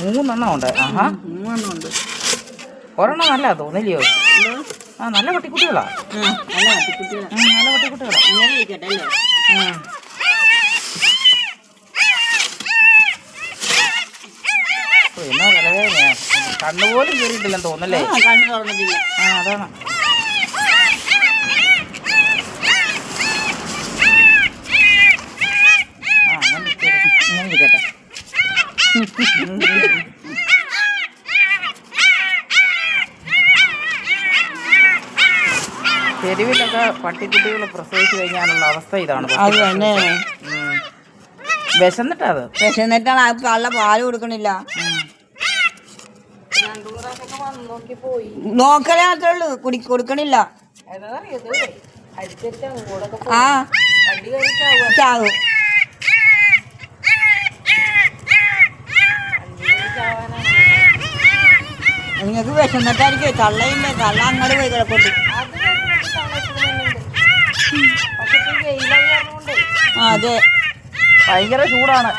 3 ഉണ്ട്. ആഹാ 3 ഉണ്ട്. ഒരെണ്ണം നല്ല തോന്നില്ലയോ? ആ നല്ല പട്ടിക്കുട്ടികളാ. നല്ല പട്ടിക്കുട്ടികളാ. നല്ല പട്ടിക്കുട്ടികളാ. ഇങ്ങനെ ഇരിക്കട്ടെ അല്ലേ? എന്നാ തലവേദനയാ. കണ്ണുപോലും കയറിയിട്ടില്ലെന്ന് തോന്നല്ലേ? കണ്ണു തുറന്നിട്ടില്ല. അതാണ്. അങ്ങനെ ഇരിക്കട്ടെ. തെരുവിലൊക്കെ പട്ടിക്കുട്ടികൾ പ്രസവിച്ചു കഴിഞ്ഞാലുള്ള അവസ്ഥ ഇതാണ്. അത് തന്നെ. വിശന്നിട്ടാണ് അത് കള്ള പാല് കൊടുക്കണില്ല. നോക്കലേ മാത്രമേ ഉള്ളൂ, കൊടുക്കണില്ല. ആ ചാവും. നിങ്ങൾക്ക് വിശന്നിട്ടായിരിക്കും. കള്ളയില്ലേ, കള്ള അങ്ങോട്ട് പോയി കിടപ്പുണ്ട്. അതെ ഭയങ്കര ചൂടാണ്.